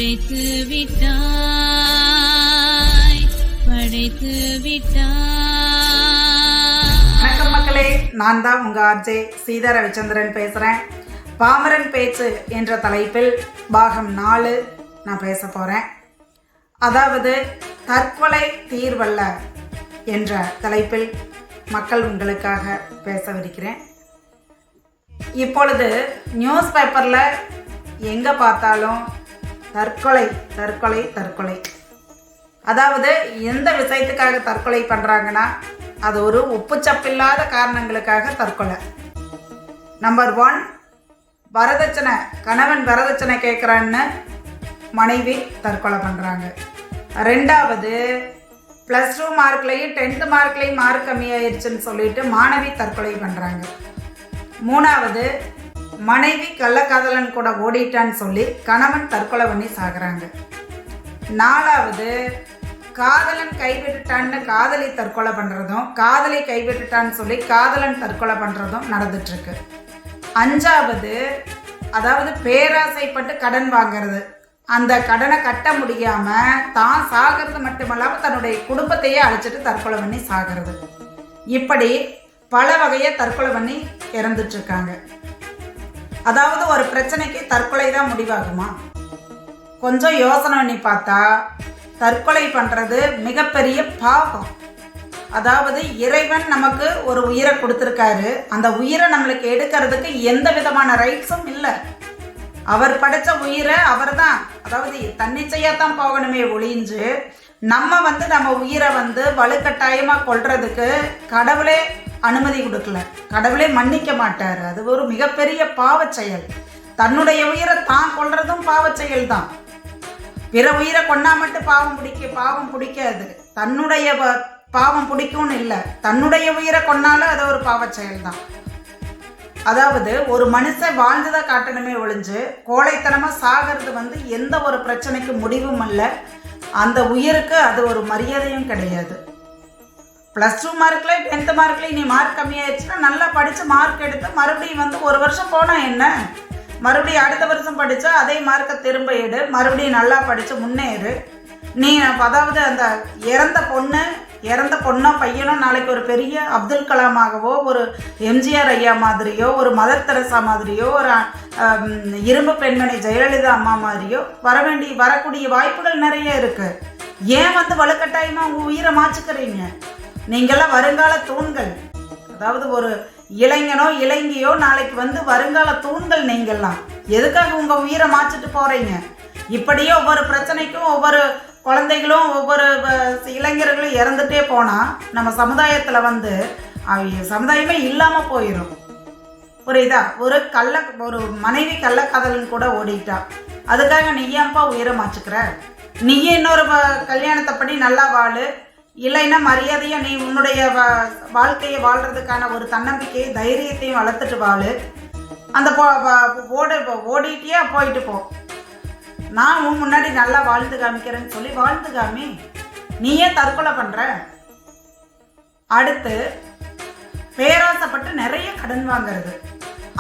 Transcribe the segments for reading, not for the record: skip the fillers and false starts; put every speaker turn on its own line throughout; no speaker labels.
படைத்து விட்டாய், படைத்து விட்டாய்.
வணக்கம் மக்களே, நான் தான் உங்கள் ஆர்ஜே சீதா ரவிச்சந்திரன் பேசுகிறேன். பாமரன் பேச்சு என்ற தலைப்பில் பாகம் 4 நான் பேச போகிறேன். அதாவது தற்கொலை தீர்வல்ல என்ற தலைப்பில் மக்கள் உங்களுக்காக பேசவிருக்கிறேன். இப்பொழுது நியூஸ் பேப்பரில் எங்கே பார்த்தாலும் தற்கொலை தற்கொலை தற்கொலை. அதாவது எந்த விஷயத்துக்காக தற்கொலை பண்ணுறாங்கன்னா அது ஒரு உப்புச்சப்பில்லாத காரணங்களுக்காக தற்கொலை. நம்பர் 1, வரதட்சணை. கணவன் வரதட்சணை கேட்குறான்னு மனைவி தற்கொலை பண்ணுறாங்க. 2வது, +2 மார்க்லேயும் 10th மார்க்லேயும் மார்க் கம்மியாயிருச்சுன்னு சொல்லிட்டு மாணவி தற்கொலை பண்ணுறாங்க. 3வது, மனைவி கள்ளக்காதலன் கூட ஓடிட்டான்னு சொல்லி கணவன் தற்கொலை பண்ணி சாகுறாங்க. 4வது, காதலன் கைவிட்டுட்டான்னு காதலி தற்கொலை பண்ணுறதும், காதலி கைவிட்டுட்டான்னு சொல்லி காதலன் தற்கொலை பண்ணுறதும் நடந்துட்டுருக்கு. 5வது, அதாவது பேராசைப்பட்டு கடன் வாங்கிறது, அந்த கடனை கட்ட முடியாமல் தான் சாகிறது மட்டுமல்லாமல் தன்னுடைய குடும்பத்தையே அழைச்சிட்டு தற்கொலை பண்ணி சாகிறது. இப்படி பல வகையை தற்கொலை பண்ணி இறந்துட்டுருக்காங்க. அதாவது ஒரு பிரச்சனைக்கு தற்கொலை தான் முடிவாகுமா? கொஞ்சம் யோசனை பண்ணி பார்த்தா தற்கொலை பண்ணுறது மிகப்பெரிய பாவம். அதாவது இறைவன் நமக்கு ஒரு உயிரை கொடுத்துருக்காரு, அந்த உயிரை நம்மளுக்கு எடுக்கிறதுக்கு எந்த விதமான ரைட்ஸும் இல்லை. அவர் படைத்த உயிரை அவர் தான், அதாவது தன்னிச்சையாக தான் போகணுமே ஒழிஞ்சு நம்ம உயிரை வலுக்கட்டாயமாக கொள்றதுக்கு கடவுளே அனுமதி கொடுக்கல, கடவுளே மன்னிக்க மாட்டார். அது ஒரு மிகப்பெரிய பாவச் செயல். தன்னுடைய உயிரை தான் கொள்றதும் பாவச் செயல் தான். பிற உயிரை கொண்டா மட்டும் பாவம் பிடிக்காது, தன்னுடைய பாவம் பிடிக்கும்னு இல்லை, தன்னுடைய உயிரை கொண்டாலும் அது ஒரு பாவச் செயல் தான். அதாவது ஒரு மனுஷன் வாழ்ந்துதான் காட்டணுமே ஒழிஞ்சு கோழைத்தனமாக சாகிறது எந்த ஒரு பிரச்சனைக்கு முடிவும் அல்ல. அந்த உயிருக்கு அது ஒரு மரியாதையும் கிடையாது. +2 மார்க்கில் 10th மார்க்கில் நீ மார்க் கம்மியாயிடுச்சுன்னா நல்லா படித்து மார்க் எடுத்து மறுபடியும் 1 வருஷம் போனால் என்ன, மறுபடியும் அடுத்த வருஷம் படித்தா அதே மார்க்கை திரும்ப எடு, மறுபடியும் நல்லா படித்து முன்னேறு. நீ அதாவது அந்த இறந்த பொண்ணோ பையனோ நாளைக்கு ஒரு பெரிய அப்துல் கலாமாகவோ, ஒரு எம்ஜிஆர் ஐயா மாதிரியோ, ஒரு மதர் தெரசா மாதிரியோ, ஒரு இரும்பு பெண்மணி ஜெயலலிதா அம்மா மாதிரியோ வரக்கூடிய வாய்ப்புகள் நிறைய இருக்குது. ஏன் வலுக்கட்டாயமாக உயிரை மாச்சுக்கிறீங்க? நீங்கள்லாம் வருங்கால தூண்கள். அதாவது ஒரு இளைஞனோ இளைஞியோ நாளைக்கு வருங்கால தூண்கள். நீங்கள்லாம் எதுக்காக உங்கள் உயிரை மாச்சிட்டு போகிறீங்க? இப்படியே ஒவ்வொரு பிரச்சனைக்கும் ஒவ்வொரு குழந்தைகளும் ஒவ்வொரு இளைஞர்களும் இறந்துட்டே போனால் நம்ம சமுதாயத்தில் சமுதாயமே இல்லாமல் போயிடும். புரியுதா? ஒரு மனைவி கள்ளக்காதலன் கூட ஓடிட்டா, அதுக்காக நீ ஏன்பா உயிரை மாச்சுக்கிற? நீயே இன்னொரு கல்யாணத்தை பண்ணி நல்லா வாழு, இல்லைன்னா மரியாதையாக நீ உன்னுடைய வாழ்க்கையை வாழ்கிறதுக்கான ஒரு தன்னம்பிக்கையை தைரியத்தையும் வளர்த்துட்டு வாழு. அந்த ஓடிட்டியே போயிட்டு போ, நான் உன் முன்னாடி நல்லா வாழ்ந்து காமிக்கிறேன்னு சொல்லி வாழ்ந்து காமி. நீ ஏன் தற்கொலை பண்ணுற? அடுத்து, பேராசைப்பட்டு நிறைய கடன் வாங்கிறது,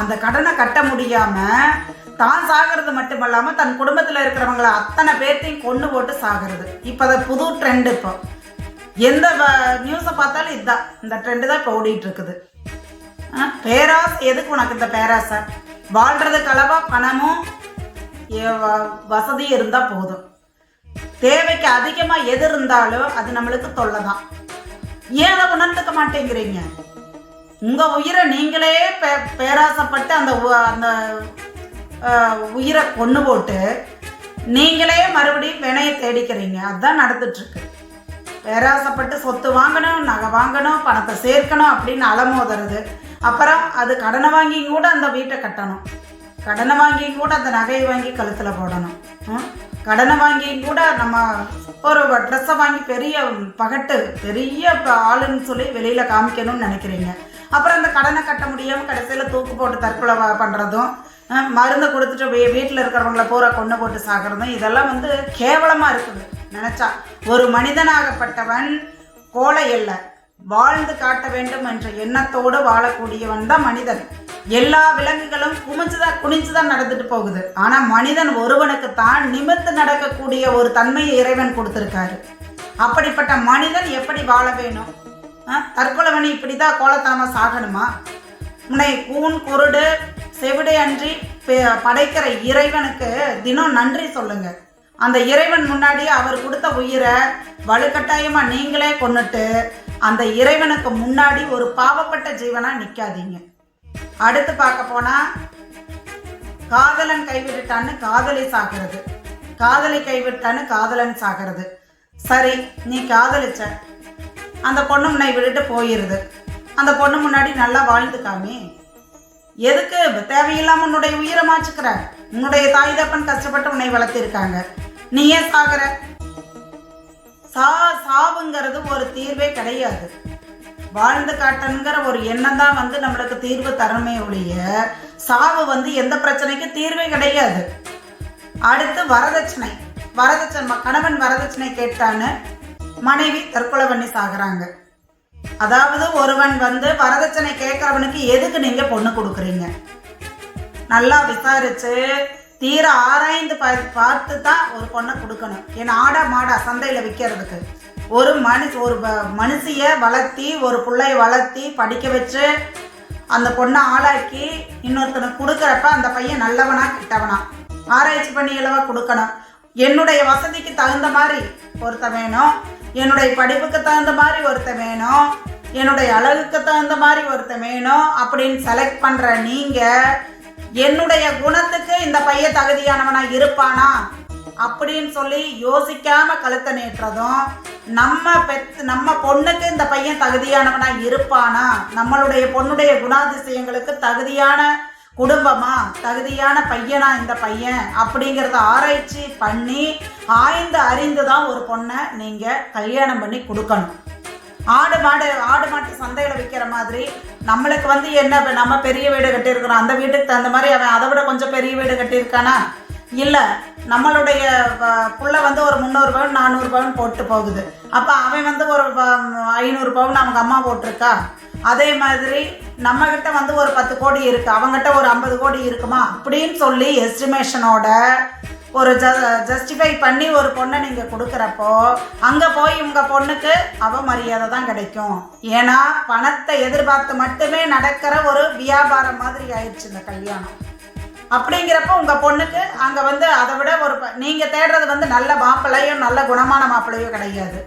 அந்த கடனை கட்ட முடியாமல் தான் சாகிறது மட்டுமல்லாமல் தன் குடும்பத்தில் இருக்கிறவங்கள அத்தனை பேர்த்தையும் கொண்டு போட்டு சாகிறது. இப்போ அதை புது ட்ரெண்டு. இப்போ எந்த நியூஸை பார்த்தாலும் இதுதான், இந்த ட்ரெண்டு தான் இப்போ ஓடிட்டு இருக்குது. பேராசை. எதுக்கு உனக்கு இந்த பேராசை? வாழ்கிறதுக்கு அளவா பணமும் வசதி இருந்தால் போதும். தேவைக்கு அதிகமாக எது இருந்தாலும் அது நம்மளுக்கு தொல்லை தான். ஏன் அதை உணர்ந்துக்க மாட்டேங்கிறீங்க? உங்கள் உயிரை நீங்களே பேராசைப்பட்டு அந்த உயிரை கொண்டு போட்டு நீங்களே மறுபடியும் வினையை தேடிக்கிறீங்க. அதுதான் நடந்துட்டுருக்கு. பேராசைப்பட்டு சொத்து வாங்கணும், நகை வாங்கணும், பணத்தை சேர்க்கணும் அப்படின்னு அலமோதுறது. அப்புறம் அது கடனை வாங்கியும் கூட அந்த வீட்டை கட்டணும், கடனை வாங்கியும் கூட அந்த நகையை வாங்கி கழுத்தில் போடணும், கடனை வாங்கியும் கூட நம்ம ஒரு ட்ரெஸ்ஸை வாங்கி பெரிய ஆளுன்னு சொல்லி வெளியில் காமிக்கணும்னு நினைக்கிறீங்க. அப்புறம் அந்த கடனை கட்ட முடியாமல் கடைசியில் தூக்கு போட்டு தற்கொலை பண்ணுறதும், மருந்து கொடுத்துட்டு வீட்டில் இருக்கிறவங்கள பூரா கொண்டு போட்டு சாகிறதும், இதெல்லாம் கேவலமாக இருக்குது நினச்சா. ஒரு மனிதனாகப்பட்டவன் கோழை அல்ல, வாழ்ந்து காட்ட வேண்டும் என்ற எண்ணத்தோடு வாழக்கூடியவன் தான் மனிதன். எல்லா விலங்குகளும் குனிஞ்சுதான் நடந்துட்டு போகுது. ஆனா மனிதன் ஒருவனுக்கு தான் நிமிர்ந்து நடக்கக்கூடிய ஒரு தன்மையை இறைவன் கொடுத்திருக்காரு. அப்படிப்பட்ட மனிதன் எப்படி வாழ வேணும்? தற்கொலை இப்படிதான் கோலத்தனமா சாகணுமா? உன்னை கூன் குருடு செவிடு அன்றி படைக்கிற இறைவனுக்கு தினம் நன்றி சொல்லுங்க. அந்த இறைவன் முன்னாடி அவர் கொடுத்த உயிரை வலுக்கட்டாயமா நீங்களே கொன்னுட்டு அந்த இறைவனுக்கு முன்னாடி ஒரு பாவப்பட்ட ஜீவனா நிக்காதீங்க. அடுத்து பார்க்க போனா காதலன் கைவிட்டுட்டான்னு காதலி சாகிறது, காதலி கைவிட்டான்னு காதலன் சாகிறது. சரி, நீ காதலிச்ச அந்த பொண்ணு முன்னை விட்டுட்டு போயிருது. அந்த பொண்ணு முன்னாடி நல்லா வாழ்ந்துக்காமே. எதுக்கு தேவையில்லாம உன்னுடைய உயிரை மாச்சுக்கிற? உன்னுடைய தாய் தப்பன் கஷ்டப்பட்டு உன்னை வளர்த்திருக்காங்க, நீ ஏன் சாகுற? சாவுங்கிறது ஒரு தீர்வே கிடையாது. வாழ்ந்து காட்டணுங்கிற ஒரு எண்ணம் தான் நம்மளுக்கு தீர்வு தரமே ஒழிய சாவு எந்த பிரச்சனைக்கு தீர்வே கிடையாது. அடுத்து வரதட்சணை. கணவன் வரதட்சணை கேட்டான்னு மனைவி தற்கொலை பண்ணி சாகுறாங்க. அதாவது ஒருவன் வரதட்சணை கேட்கறவனுக்கு எதுக்கு நீங்க பொண்ணு கொடுக்குறீங்க? நல்லா விசாரிச்சு தீர ஆராய்ந்து பார்த்து தான் ஒரு பொண்ணை கொடுக்கணும். ஏன்னா ஆடா மாடா சந்தையில விற்கிறதுக்கு ஒரு மனுஷிய வளர்த்தி ஒரு பிள்ளைய வளர்த்தி படிக்க வச்சு அந்த பொண்ணை ஆளாக்கி இன்னொருத்தனுக்கு கொடுக்குறப்ப அந்த பையன் நல்லவனா கெட்டவனா ஆராய்ச்சி பண்ணி இலவா கொடுக்கணும். என்னுடைய வசதிக்கு தகுந்த மாதிரி ஒருத்த வேணும், என்னுடைய படிப்புக்கு தகுந்த மாதிரி ஒருத்த வேணும், என்னுடைய அழகுக்கு தகுந்த மாதிரி ஒருத்த வேணும் அப்படின்னு செலக்ட் பண்ற நீங்க என்னுடைய குணத்துக்கு இந்த பையன் தகுதியானவனா இருப்பானா அப்படின்னு சொல்லி யோசிக்காம கழுத்தை நீட்டுறதும், நம்ம பொண்ணுக்கு இந்த பையன் தகுதியானவனா இருப்பானா, நம்மளுடைய பொண்ணுடைய குணாதிசயங்களுக்கு தகுதியான குடும்பமா தகுதியான பையனா இந்த பையன் அப்படிங்கிறத ஆராய்ச்சி பண்ணி ஆய்ந்து அறிந்து தான் ஒரு பொண்ணை நீங்க கல்யாணம் பண்ணி கொடுக்கணும். ஆடு மாட்டு சந்தையில விற்கிற மாதிரி நம்மளுக்கு என்ன நம்ம பெரிய வீடு கட்டியிருக்கிறோம், அந்த வீட்டுக்கு தகுந்த மாதிரி அவன் அதை விட கொஞ்சம் பெரிய வீடு கட்டியிருக்கானா? இல்லை, நம்மளுடைய புள்ள ஒரு 300 பவுன் 400 பவுன் போட்டு போகுது. அப்போ அவன் ஒரு 500 பவுன் அவங்க அம்மா போட்டிருக்கா. அதே மாதிரி நம்மகிட்ட ஒரு 10 கோடி இருக்கு, அவங்ககிட்ட ஒரு 50 கோடி இருக்குமா அப்படின்னு சொல்லி எஸ்டிமேஷனோட ஒரு ஜஸ்டிஃபை பண்ணி ஒரு பொண்ணை நீங்கள் கொடுக்குறப்போ அங்கே போய் உங்கள் பொண்ணுக்கு அவமரியாதை தான் கிடைக்கும். ஏன்னா பணத்தை எதிர்பார்த்து மட்டுமே நடக்கிற ஒரு வியாபாரம் மாதிரி ஆயிடுச்சு இந்த கல்யாணம். அப்படிங்கிறப்ப உங்கள் பொண்ணுக்கு அங்கே அதை விட ஒரு நீங்கள் தேடுறது நல்ல மாப்பிள்ளையோ நல்ல குணமான மாப்பிள்ளையோ கிடையாது.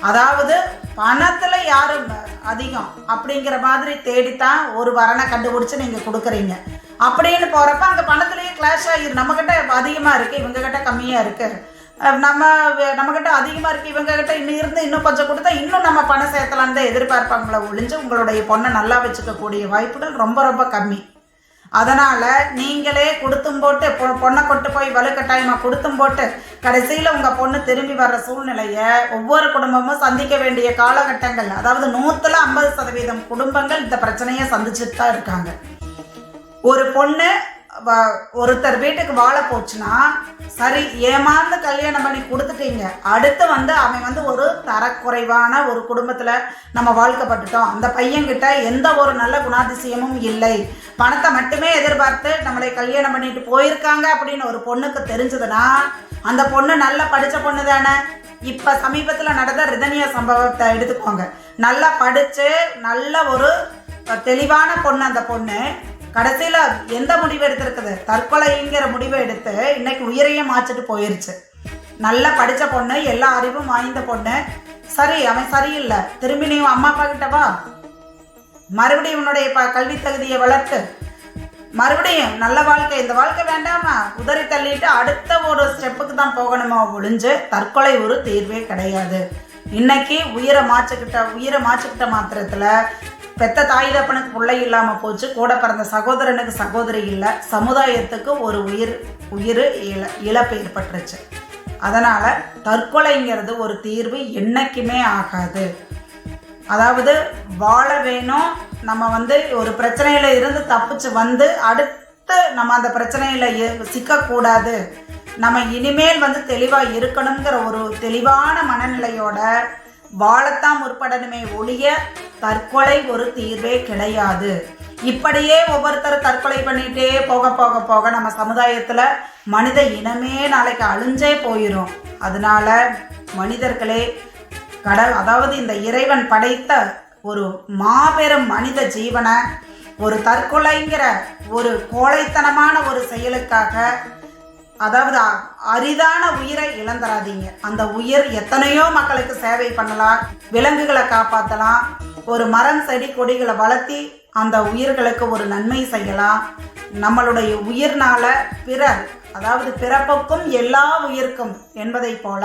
அதாவது பணத்தில் யாரும் அதிகம் அப்படிங்கிற மாதிரி தேடித்தான் ஒரு வரனை கண்டுபிடிச்சி நீங்கள் கொடுக்குறீங்க. அப்படின்னு போகிறப்ப அங்கே பணத்துலேயே கிளாஷ் ஆகிடும். நம்மக்கிட்ட அதிகமாக இருக்குது, இவங்ககிட்ட கம்மியாக இருக்குது, நம்மக்கிட்ட அதிகமாக இருக்குது, இவங்ககிட்ட இன்னும் கொஞ்சம் கொடுத்தா இன்னும் நம்ம பணம் சேர்த்தலான்னு தான் எதிர்பார்ப்பாங்களே ஒழிஞ்சு உங்களுடைய பொண்ணை நல்லா வச்சுக்கக்கூடிய வாய்ப்புகள் ரொம்ப ரொம்ப கம்மி. அதனால் நீங்களே கொடுத்தும் போட்டு பொண்ணை கொண்டு போய் வலுக்கட்டாயமாக கொடுத்தும் போட்டு கடைசியில் உங்கள் பொண்ணு திரும்பி வர்ற சூழ்நிலையை ஒவ்வொரு குடும்பமும் சந்திக்க வேண்டிய காலகட்டங்கள், அதாவது 150% குடும்பங்கள் இந்த பிரச்சனையை சந்திச்சுட்டு தான் இருக்காங்க. ஒரு பொண்ணு ஒருத்தர் வீட்டுக்கு வாழ போச்சுன்னா சரி, ஏமாந்து கல்யாணம் பண்ணி கொடுத்துட்டீங்க, அடுத்து அவன் ஒரு தரக்குறைவான ஒரு குடும்பத்தில் நம்ம வாழ்க்கப்பட்டுட்டோம், அந்த பையன்கிட்ட எந்த ஒரு நல்ல குணாதிசயமும் இல்லை, பணத்தை மட்டுமே எதிர்பார்த்து நம்மளை கல்யாணம் பண்ணிட்டு போயிருக்காங்க அப்படின்னு ஒரு பொண்ணுக்கு தெரிஞ்சதுன்னா அந்த பொண்ணு நல்லா படித்த பொண்ணு தானே. இப்போ சமீபத்தில் நடந்த ரிதனியா சம்பவத்தை எடுத்துக்கோங்க. நல்லா படித்து நல்ல ஒரு தெளிவான பொண்ணு. அந்த பொண்ணு கடைசியில் எந்த முடிவு எடுத்திருக்குது? தற்கொலைங்கிற முடிவை எடுத்து இன்னைக்கு உயிரையே மாற்றிட்டு போயிருச்சு. நல்லா படித்த பொண்ணு, எல்லா அறிவும் வாய்ந்த பொண்ணு. சரி, அவன் சரியில்லை, திரும்பி நீ அம்மா அப்பா கிட்ட வா, மறுபடியும் உன்னுடைய கல்வி தகுதியை வளர்த்து மறுபடியும் நல்ல வாழ்க்கை, இந்த வாழ்க்கை வேண்டாமா உதறி தள்ளிட்டு அடுத்த ஒரு ஸ்டெப்புக்கு தான் போகணுமா ஒழிஞ்சு தற்கொலை ஒரு தீர்வே கிடையாது. இன்னைக்கு உயிரை மாச்சுக்கிட்ட மாத்திரத்தில் பெத்த தாய் தப்பனுக்கு பிள்ளை இல்லாமல் போச்சு, கூட பிறந்த சகோதரனுக்கு சகோதரி இல்லை, சமுதாயத்துக்கு ஒரு உயிர் இழப்பு ஏற்பட்டுருச்சு. அதனால் தற்கொலைங்கிறது ஒரு தீர்வு என்றைக்குமே ஆகாது. அதாவது வாழ வேணும், நம்ம ஒரு பிரச்சனையில் இருந்து தப்பிச்சு அடுத்து நம்ம அந்த பிரச்சனையில் சிக்கக்கூடாது, நம்ம இனிமேல் தெளிவாக இருக்கணுங்கிற ஒரு தெளிவான மனநிலையோட வாழத்தான் முற்படணுமே ஒழிய தற்கொலை ஒரு தீர்வே கிடையாது. இப்படியே ஒவ்வொருத்தர் தற்கொலை பண்ணிகிட்டே போக போக போக நம்ம சமுதாயத்தில் மனித இனமே நாளைக்கு அழிஞ்சே போயிடும். அதனால மனிதர்களே, அதாவது இந்த இறைவன் படைத்த ஒரு மாபெரும் மனித ஜீவனை ஒரு தற்கொலைங்கிற ஒரு கோழைத்தனமான ஒரு செயலுக்காக, அதாவது அரிதான உயிரை இழந்துடாதீங்க. அந்த உயிர் எத்தனையோ மக்களுக்கு சேவை பண்ணலாம், விலங்குகளை காப்பாற்றலாம், ஒரு மரம் செடி கொடிகளை வளர்த்தி அந்த உயிர்களுக்கு ஒரு நன்மை செய்யலாம். நம்மளுடைய உயிர்னால பிறர், அதாவது பிறப்புக்கும் எல்லா உயிர்க்கும் என்பதை போல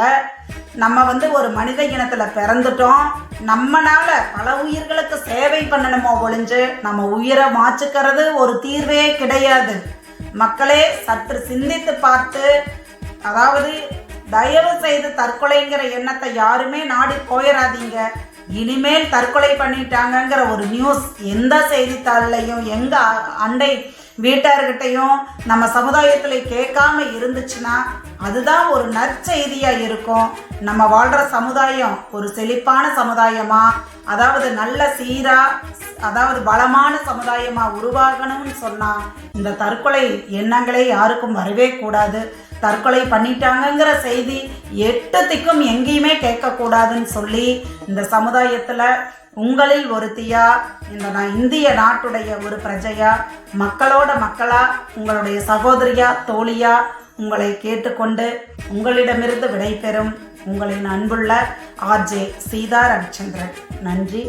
நம்ம ஒரு மனித இனத்தில் பிறந்துட்டோம். நம்மனால பல உயிர்களுக்கு சேவை பண்ணணுமோ ஒழிஞ்சு நம்ம உயிரை மாச்சுக்கிறது ஒரு தீர்வே கிடையாது. மக்களே, சற்று சிந்தித்து பார்த்து, அதாவது தயவு செய்து தற்கொலைங்கிற எண்ணத்தை யாருமே நாடி போயிடாதீங்க. இனிமேல் தற்கொலை பண்ணிட்டாங்கங்கிற ஒரு நியூஸ் எந்த செய்தித்தாள்லையும் எங்க அண்டை வீட்டார்கிட்டையும் நம்ம சமுதாயத்தில் கேட்காம இருந்துச்சுன்னா அதுதான் ஒரு நற்செய்தியாக இருக்கும். நம்ம வாழ்கிற சமுதாயம் ஒரு செழிப்பான சமுதாயமாக, அதாவது நல்ல சீராக, அதாவது பலமான சமுதாயமாக உருவாகணும்னு சொன்னால் இந்த தற்கொலை எண்ணங்களே யாருக்கும் வரவே கூடாது. தற்கொலை பண்ணிட்டாங்கங்கிற செய்தி 8 திக்கும் எங்கேயுமே கேட்கக்கூடாதுன்னு சொல்லி இந்த சமுதாயத்தில் உங்களில் ஒருத்தியா, நான் இந்திய நாட்டுடைய ஒரு பிரஜையா, மக்களோட மக்களா, உங்களுடைய சகோதரியா தோழியா உங்களை கேட்டுக்கொண்டு உங்களிடமிருந்து விடைபெறும் உங்களின் அன்புள்ள ஆர்ஜே சீதா ரவிச்சந்திரன். நன்றி.